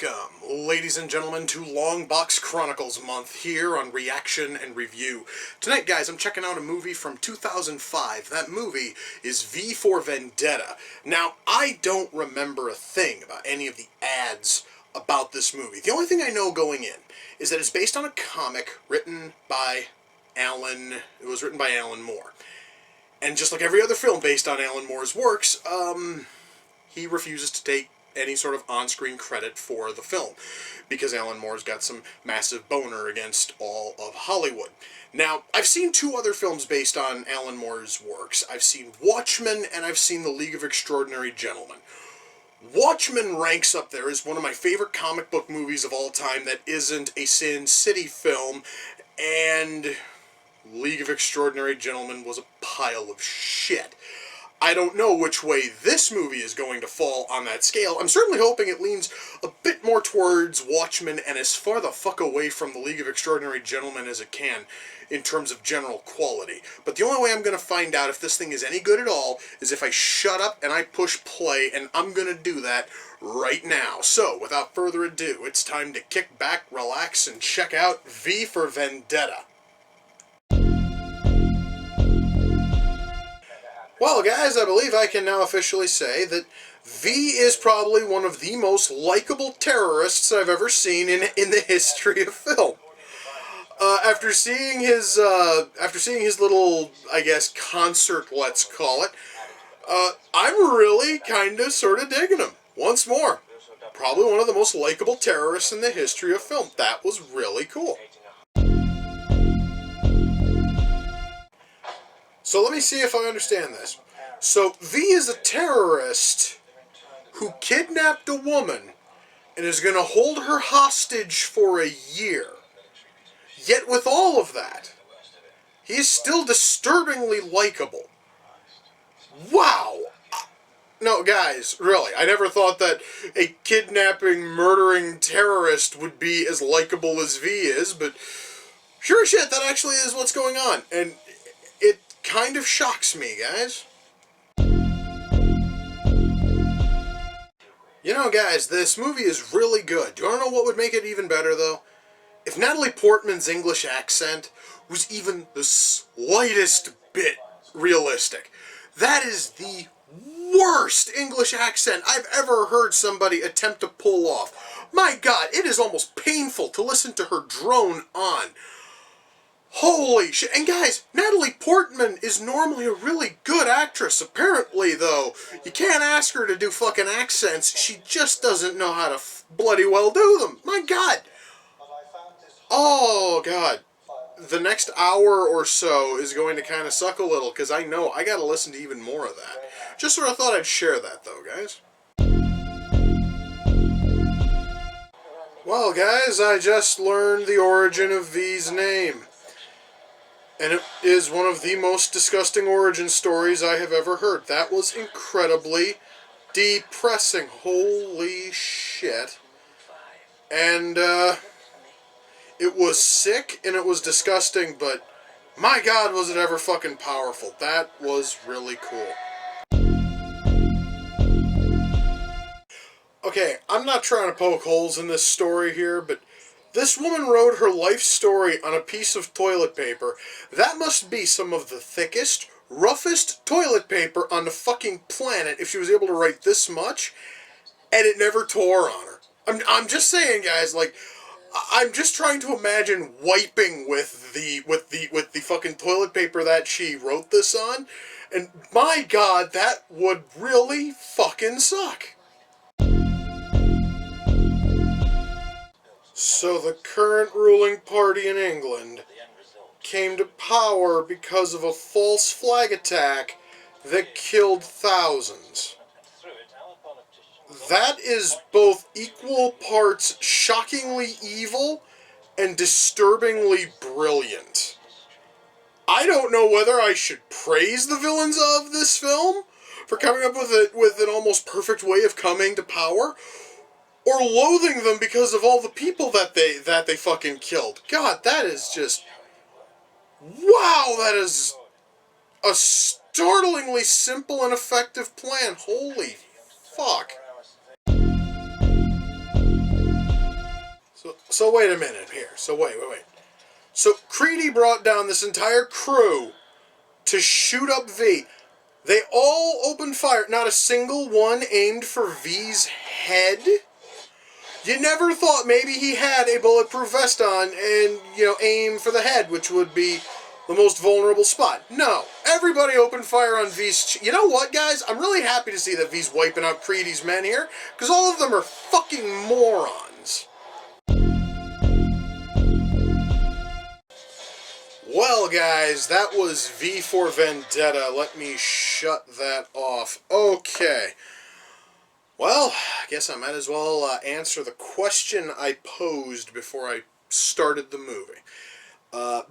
Welcome, ladies and gentlemen, to Long Box Chronicles Month here on Reaction and Review. Tonight, guys, I'm checking out a movie from 2005. That movie is V for Vendetta. Now, I don't remember a thing about any of the ads about this movie. The only thing I know going in is that it's based on a comic written by Alan Moore. And just like every other film based on Alan Moore's works, he refuses to take any sort of on-screen credit for the film, because Alan Moore's got some massive boner against all of Hollywood. Now, I've seen two other films based on Alan Moore's works. I've seen Watchmen, and I've seen The League of Extraordinary Gentlemen. Watchmen ranks up there as one of my favorite comic book movies of all time that isn't a Sin City film, and League of Extraordinary Gentlemen was a pile of shit. I don't know which way this movie is going to fall on that scale. I'm certainly hoping it leans a bit more towards Watchmen and as far the fuck away from The League of Extraordinary Gentlemen as it can in terms of general quality. But the only way I'm going to find out if this thing is any good at all is if I shut up and I push play, and I'm going to do that right now. So, without further ado, it's time to kick back, relax, and check out V for Vendetta. Well, guys, I believe I can now officially say that V is probably one of the most likable terrorists I've ever seen in the history of film. After seeing his little, I guess, concert, let's call it, I'm really kind of sort of digging him. Once more, probably one of the most likable terrorists in the history of film. That was really cool. So let me see if I understand this. So V is a terrorist who kidnapped a woman and is going to hold her hostage for a year. Yet with all of that, he is still disturbingly likable. Wow! No, guys, really, I never thought that a kidnapping, murdering terrorist would be as likable as V is, but sure as shit, that actually is what's going on. And it kind of shocks me, guys. You know, guys, this movie is really good. Do you want to know what would make it even better, though? If Natalie Portman's English accent was even the slightest bit realistic. That is the worst English accent I've ever heard somebody attempt to pull off. My God, it is almost painful to listen to her drone on. Holy shit. And guys, Natalie Portman is normally a really good actress. Apparently, though, you can't ask her to do fucking accents. She just doesn't know how to bloody well do them. My God. Oh, God. The next hour or so is going to kind of suck a little, because I know I got to listen to even more of that. Just sort of thought I'd share that, though, guys. Well, guys, I just learned the origin of V's name. And it is one of the most disgusting origin stories I have ever heard. That was incredibly depressing. Holy shit. And, it was sick and it was disgusting, but my God, was it ever fucking powerful. That was really cool. Okay, I'm not trying to poke holes in this story here, but this woman wrote her life story on a piece of toilet paper. That must be some of the thickest, roughest toilet paper on the fucking planet if she was able to write this much, and it never tore on her. I'm just saying, guys, like, I'm just trying to imagine wiping with the fucking toilet paper that she wrote this on, and my God, that would really fucking suck. So the current ruling party in England came to power because of a false flag attack that killed thousands. That is both equal parts shockingly evil and disturbingly brilliant. I don't know whether I should praise the villains of this film for coming up with an almost perfect way of coming to power, or loathing them because of all the people that they fucking killed. God, that is just... wow, that is a startlingly simple and effective plan. Holy fuck. So wait a minute here. So wait. So Creedy brought down this entire crew to shoot up V. They all opened fire. Not a single one aimed for V's head. You never thought maybe he had a bulletproof vest on and, aim for the head, which would be the most vulnerable spot. No. Everybody opened fire on V's... You know what, guys? I'm really happy to see that V's wiping out Creedy's men here, because all of them are fucking morons. Well, guys, that was V for Vendetta. Let me shut that off. Okay. Well, I guess I might as well answer the question I posed before I started the movie.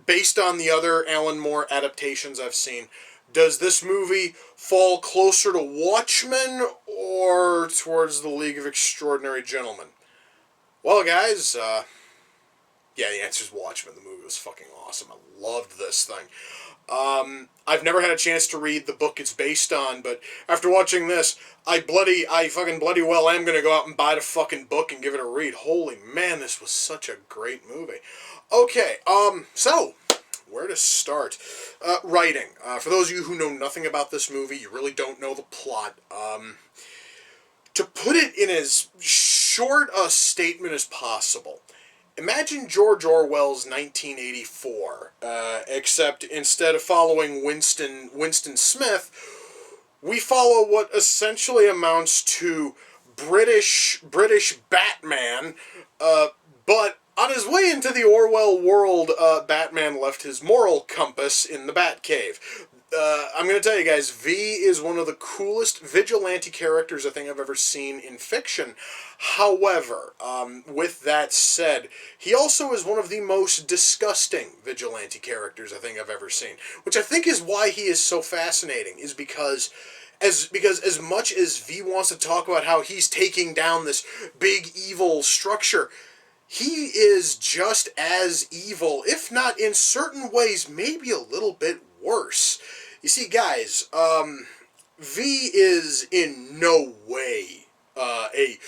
Based on the other Alan Moore adaptations I've seen, does this movie fall closer to Watchmen or towards the League of Extraordinary Gentlemen? Well, guys, yeah, the answer is Watchmen. The movie was fucking awesome. I loved this thing. I've never had a chance to read the book it's based on, but after watching this, I fucking bloody well am gonna go out and buy the fucking book and give it a read. Holy man, this was such a great movie. Okay, so, where to start? Writing. For those of you who know nothing about this movie, you really don't know the plot, to put it in as short a statement as possible, imagine George Orwell's 1984, except instead of following Winston Smith, we follow what essentially amounts to British Batman, but on his way into the Orwell world, Batman left his moral compass in the Batcave. I'm going to tell you guys, V is one of the coolest vigilante characters I think I've ever seen in fiction. However, with that said, he also is one of the most disgusting vigilante characters I think I've ever seen. Which I think is why he is so fascinating, is because as much as V wants to talk about how he's taking down this big evil structure, he is just as evil, if not in certain ways, maybe a little bit worse. You see, guys, V is in no way a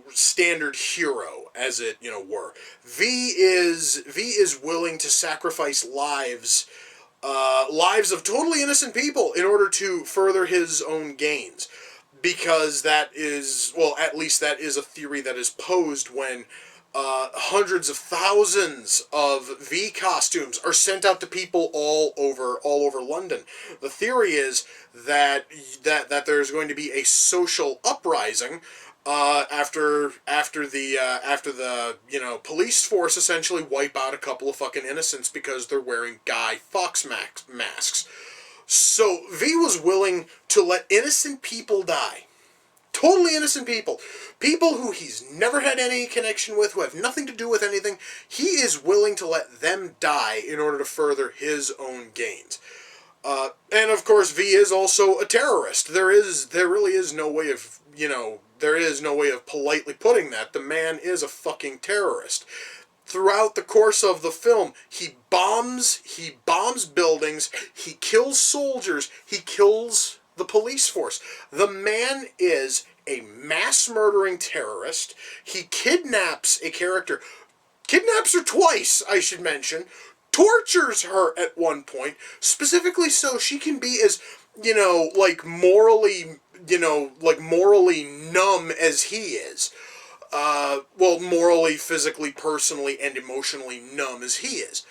standard hero, as it were. V is willing to sacrifice lives of totally innocent people in order to further his own gains. Because that is, well, at least that is a theory that is posed when hundreds of thousands of V costumes are sent out to people all over London. The theory is that there's going to be a social uprising after the police force essentially wipe out a couple of fucking innocents because they're wearing Guy Fawkes masks. So V was willing to let innocent people die. Totally innocent people. People who he's never had any connection with, who have nothing to do with anything. He is willing to let them die in order to further his own gains. And of course, V is also a terrorist. There really is no way of, there is no way of politely putting that. The man is a fucking terrorist. Throughout the course of the film, he bombs buildings, he kills soldiers, he kills the police force. The man is a mass-murdering terrorist. He kidnaps a character, kidnaps her twice, I should mention, tortures her at one point, specifically so she can be as, morally numb as he is. Well, morally, physically, personally, and emotionally numb as he is.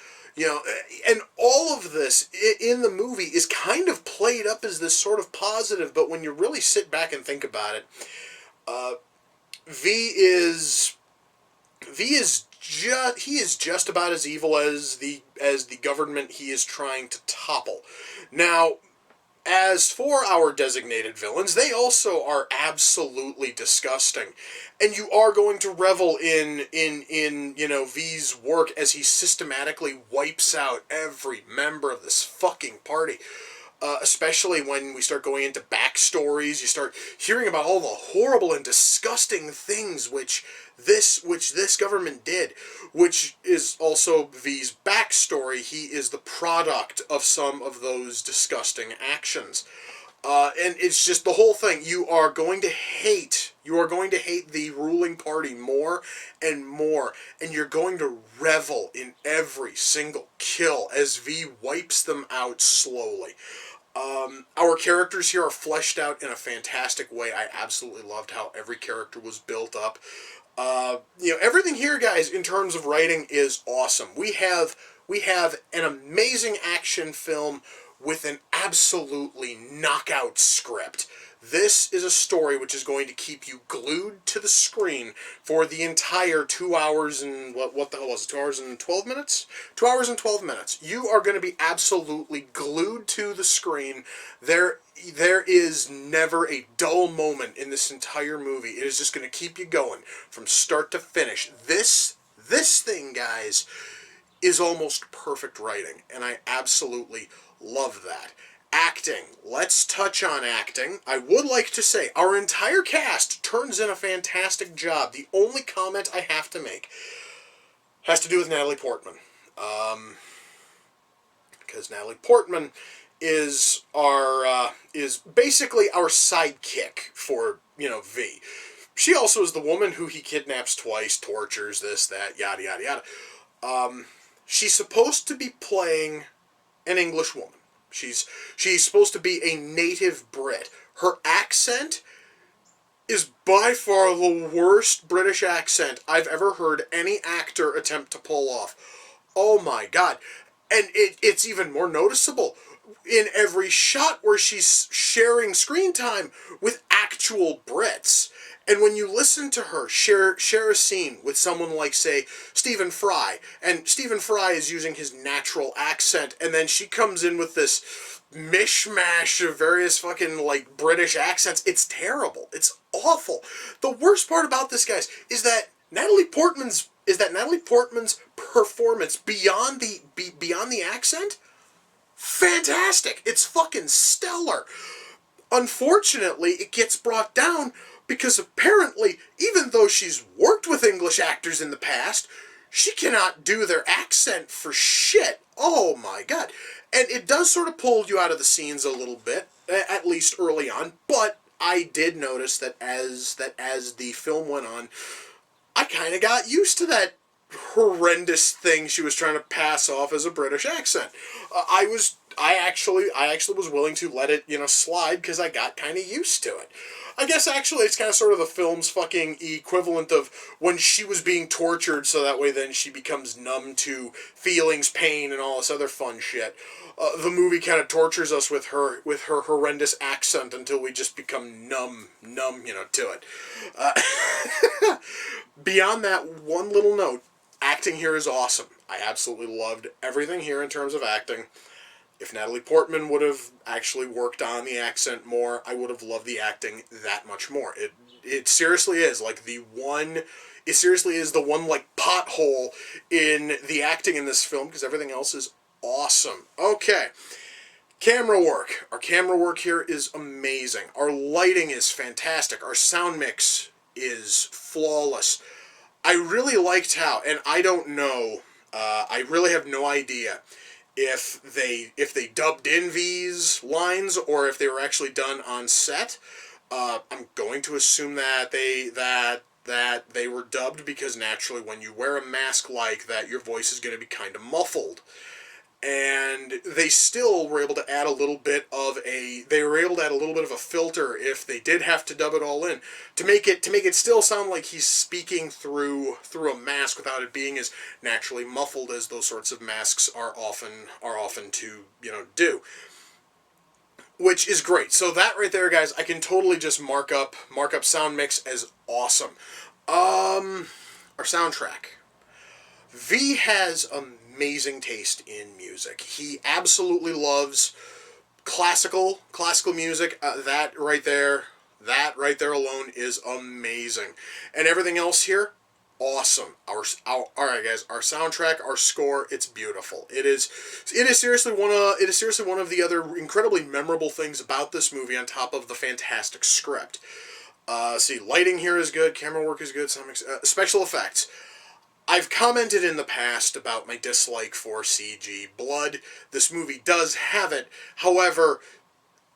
And all of this in the movie is kind of played up as this sort of positive, but when you really sit back and think about it, he is just about as evil as the government he is trying to topple. Now, as for our designated villains, they also are absolutely disgusting. And you are going to revel in V's work as he systematically wipes out every member of this fucking party. Especially when we start going into backstories, you start hearing about all the horrible and disgusting things which this government did, which is also V's backstory. He is the product of some of those disgusting actions. And it's just the whole thing. You are going to hate You are going to hate the ruling party more and more, and you're going to revel in every single kill as V wipes them out slowly. Our characters here are fleshed out in a fantastic way. I absolutely loved how every character was built up. Everything here, guys, in terms of writing is awesome. We have an amazing action film with an absolutely knockout script. This is a story which is going to keep you glued to the screen for the entire 2 hours and what the hell was it? 2 hours and 12 minutes? 2 hours and 12 minutes. You are going to be absolutely glued to the screen. There is never a dull moment in this entire movie. It is just going to keep you going from start to finish. This thing, guys, is almost perfect writing, and I absolutely love that. Acting. Let's touch on acting. I would like to say our entire cast turns in a fantastic job. The only comment I have to make has to do with Natalie Portman. Because Natalie Portman is basically our sidekick for, V. She also is the woman who he kidnaps twice, tortures, this, that, yada, yada, yada. She's supposed to be playing an English woman. She's supposed to be a native Brit. Her accent is by far the worst British accent I've ever heard any actor attempt to pull off. Oh my god. And it's even more noticeable in every shot where she's sharing screen time with actual Brits. And when you listen to her share a scene with someone like, say, Stephen Fry, and Stephen Fry is using his natural accent, and then she comes in with this mishmash of various fucking, British accents, it's terrible. It's awful. The worst part about this, guys, is that Natalie Portman's performance beyond the accent, fantastic. It's fucking stellar. Unfortunately, it gets brought down because apparently, even though she's worked with English actors in the past, she cannot do their accent for shit. Oh my god. And it does sort of pull you out of the scenes a little bit, at least early on, but I did notice that as the film went on, I kind of got used to that horrendous thing she was trying to pass off as a British accent. I actually was willing to let it, slide because I got kind of used to it. I guess actually it's kind of sort of the film's fucking equivalent of when she was being tortured, so that way then she becomes numb to feelings, pain, and all this other fun shit. The movie kind of tortures us with her horrendous accent until we just become numb, to it. Beyond that one little note, acting here is awesome. I absolutely loved everything here in terms of acting. If Natalie Portman would have actually worked on the accent more, I would have loved the acting that much more. It seriously is the one pothole in the acting in this film, because everything else is awesome. Okay. Camera work. Our camera work here is amazing. Our lighting is fantastic. Our sound mix is flawless. I really liked how, and I don't know, I really have no idea if they dubbed in V's lines or if they were actually done on set. I'm going to assume that they were dubbed, because naturally when you wear a mask like that, your voice is going to be kind of muffled. And they still were able to add a little bit of a filter if they did have to dub it all in to make it still sound like he's speaking through a mask without it being as naturally muffled as those sorts of masks are often to do, which is great. So that right there, guys, I can totally just mark up sound mix as awesome. Our soundtrack. V has amazing taste in music. He absolutely loves classical music. That right there alone is amazing. And everything else here, awesome. All right, guys. Our soundtrack, our score, it's beautiful. It is seriously one of the other incredibly memorable things about this movie, on top of the fantastic script. See, lighting here is good. Camera work is good. Special effects. I've commented in the past about my dislike for CG blood. This movie does have it. However,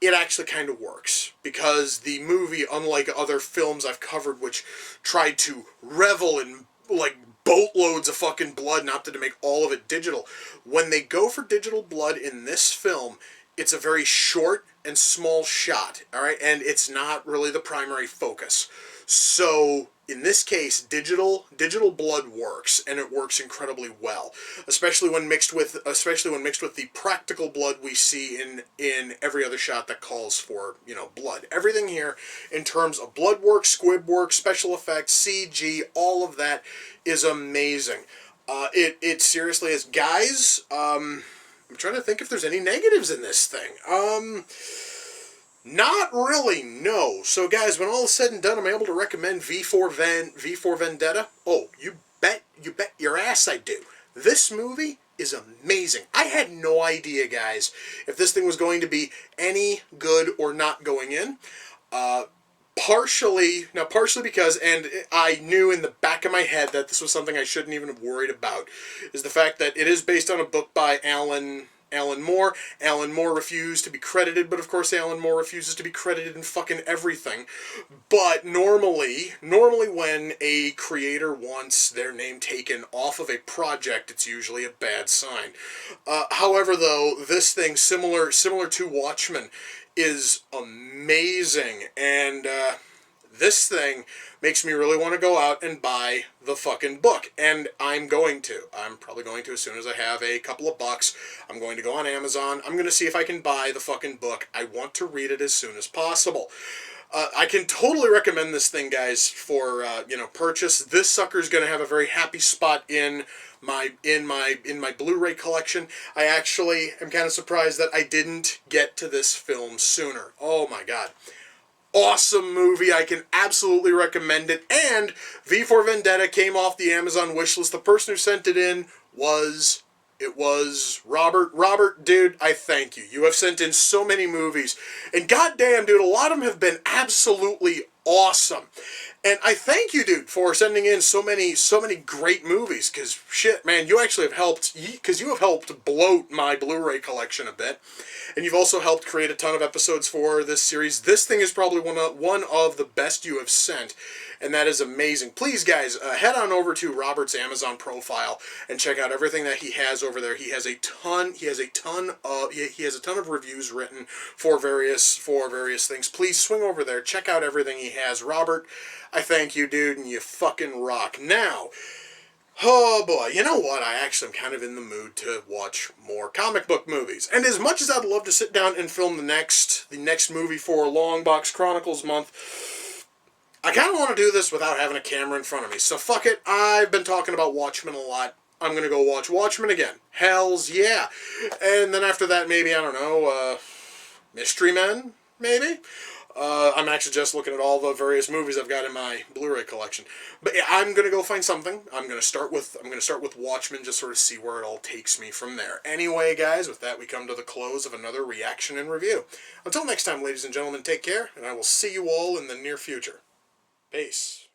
it actually kind of works, because the movie, unlike other films I've covered which tried to revel in like boatloads of fucking blood and opted to make all of it digital, when they go for digital blood in this film, it's a very short and small shot, all right, and it's not really the primary focus. So in this case, digital blood works, and it works incredibly well, especially when mixed with the practical blood we see in every other shot that calls for, you know, blood. Everything here in terms of blood work, squib work, special effects, CG, all of that is amazing. It seriously is, guys. I'm trying to think if there's any negatives in this thing. Not really, no. So guys, when all is said and done, I'm able to recommend V for Vendetta. Oh, you bet your ass I do. This movie is amazing. I had no idea, guys, if this thing was going to be any good or not going in. Partially because, and I knew in the back of my head that this was something I shouldn't even have worried about, is the fact that it is based on a book by Alan Moore. Alan Moore refused to be credited, but of course Alan Moore refuses to be credited in fucking everything. But normally when a creator wants their name taken off of a project, it's usually a bad sign. However, though, this thing, similar to Watchmen, is amazing, and this thing makes me really want to go out and buy the fucking book. And I'm probably going to as soon as I have a couple of bucks. I'm going to go on Amazon. I'm going to see if I can buy the fucking book. I want to read it as soon as possible. I can totally recommend this thing, guys, for purchase. This sucker's going to have a very happy spot in my Blu-ray collection. I actually am kind of surprised that I didn't get to this film sooner. Oh my god. Awesome movie. I can absolutely recommend it. And V for Vendetta came off the Amazon wishlist. The person who sent it in was Robert. Robert, dude, I thank you. You have sent in so many movies. And goddamn, dude, a lot of them have been absolutely awesome. And I thank you, dude, for sending in so many great movies, because shit, man, you actually have helped, because you have helped bloat my Blu-ray collection a bit, and you've also helped create a ton of episodes for this series. This thing is probably one of the best you have sent, and that is amazing. Please, guys, head on over to Robert's Amazon profile and check out everything that he has over there. He has a ton of reviews written for various things. Please swing over there, check out everything he has. Robert, I thank you, dude, and you fucking rock. Now, oh boy, you know what? I actually am kind of in the mood to watch more comic book movies. And as much as I'd love to sit down and film the next movie for Long Box Chronicles month, I kind of want to do this without having a camera in front of me. So fuck it. I've been talking about Watchmen a lot. I'm going to go watch Watchmen again. Hells yeah. And then after that, maybe, I don't know, Mystery Men, maybe? I'm actually just looking at all the various movies I've got in my Blu-ray collection. But yeah, I'm gonna go find something. I'm gonna start with Watchmen, just sort of see where it all takes me from there. Anyway, guys, with that we come to the close of another reaction and review. Until next time, ladies and gentlemen, take care, and I will see you all in the near future. Peace.